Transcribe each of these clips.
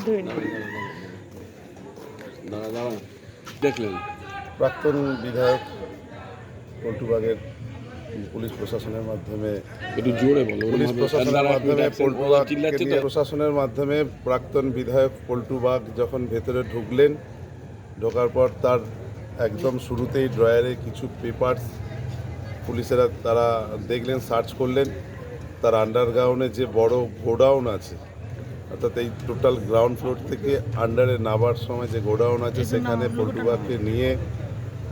ধরে নিন। দেখলেন প্রাক্তন বিধায়ক পল্টু বাগের পুলিশ প্রশাসনের মাধ্যমে একটু জোরে বলো। পুলিশ প্রশাসনের মাধ্যমে পল্টু বাগকে নিয়ে প্রশাসনের মাধ্যমে প্রাক্তন বিধায়ক পল্টু বাগ যখন ভেতরে ঢুকলেন, ঢোকার পর তার একদম শুরুতেই ড্রয়ারে কিছু পেপারস পুলিশেরা তারা দেখলেন, সার্চ করলেন। তার আন্ডারগ্রাউন্ডে যে বড় গোডাউন আছে, অর্থাৎ এই টোটাল গ্রাউন্ড ফ্লোর থেকে আন্ডারে নামার সময় যে গোডাউন আছে সেখানে পল্টু বাগকে নিয়ে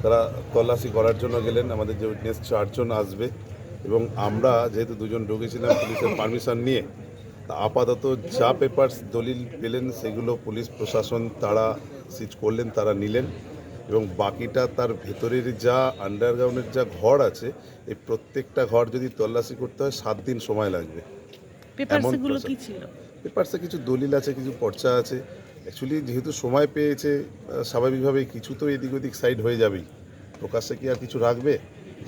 তারা তল্লাশি করার জন্য গেলেন। আমাদের যে উইটনেস 4 জন আসবে এবং আমরা যেহেতু 2 জন ঢুকেছিলাম পুলিশের পারমিশন নিয়ে, তা আপাতত যা পেপারস দলিল পেলেন সেগুলো পুলিশ প্রশাসন তারা সিজ করলেন, তারা নিলেন এবং বাকিটা তার ভেতরের যা আন্ডারগ্রাউন্ডের যা ঘর আছে, এই প্রত্যেকটা ঘর যদি তল্লাশি করতে হয় 7 দিন সময় লাগবে। পেপারসগুলো কি ছিল? পেপারসে কিছু দলিল আছে, কিছু পর্চা আছে। অ্যাকচুয়ালি যেহেতু সময় পেয়েছে, স্বাভাবিকভাবেই কিছু তো এদিক ওদিক সাইড হয়ে যাবেই। প্রকাশ্যে কি আর কিছু রাখবে?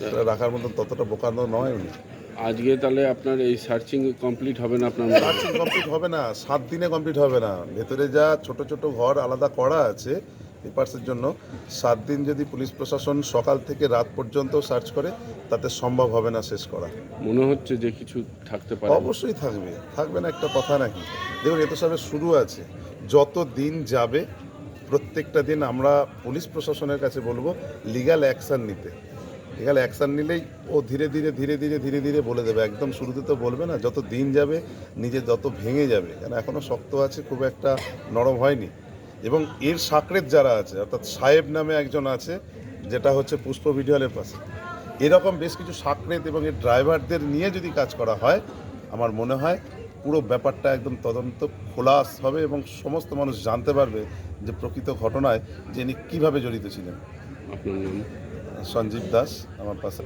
সেটা রাখার মতন ততটা বোকানো নয় উনি। আজকে তাহলে আপনার এই সার্চিং কমপ্লিট হবে না? আপনার সার্চিং কমপ্লিট হবে না, 7 দিনে কমপ্লিট হবে না। ভেতরে যা ছোট ছোট ঘর আলাদা করা আছে পেপারসের জন্য, 7 দিন যদি পুলিশ প্রশাসন সকাল থেকে রাত পর্যন্ত সার্চ করে, তাতে সম্ভব হবে না শেষ করা। মনে হচ্ছে যে কিছু থাকতে পারে। অবশ্যই থাকবে, থাকবে না একটা কথা নাকি? দেখুন, এত সবে শুরু আছে। যত দিন যাবে প্রত্যেকটা দিন আমরা পুলিশ প্রশাসনের কাছে বলবো লিগ্যাল অ্যাকশান নিতে। লিগ্যাল অ্যাকশান নিলেই ও ধীরে ধীরে ধীরে ধীরে ধীরে ধীরে বলে দেবে। একদম শুরুতে তো বলবে না, যত দিন যাবে নিজে যত ভেঙে যাবে, কারণ এখনও শক্ত আছে, খুব একটা নরম হয়নি। এবং এর সাকরেত যারা আছে, অর্থাৎ সাহেব নামে একজন আছে, যেটা হচ্ছে পুষ্প ভিডিওলের পাশে, এরকম বেশ কিছু সাকরেত এবং এর ড্রাইভারদের নিয়ে যদি কাজ করা হয়, আমার মনে হয় পুরো ব্যাপারটা একদম তদন্ত খোলাস হবে এবং সমস্ত মানুষ জানতে পারবে যে প্রকৃত ঘটনায় যে ইনি কীভাবে জড়িত ছিলেন। আপনার নাম? সঞ্জীব দাস আমার পাশে।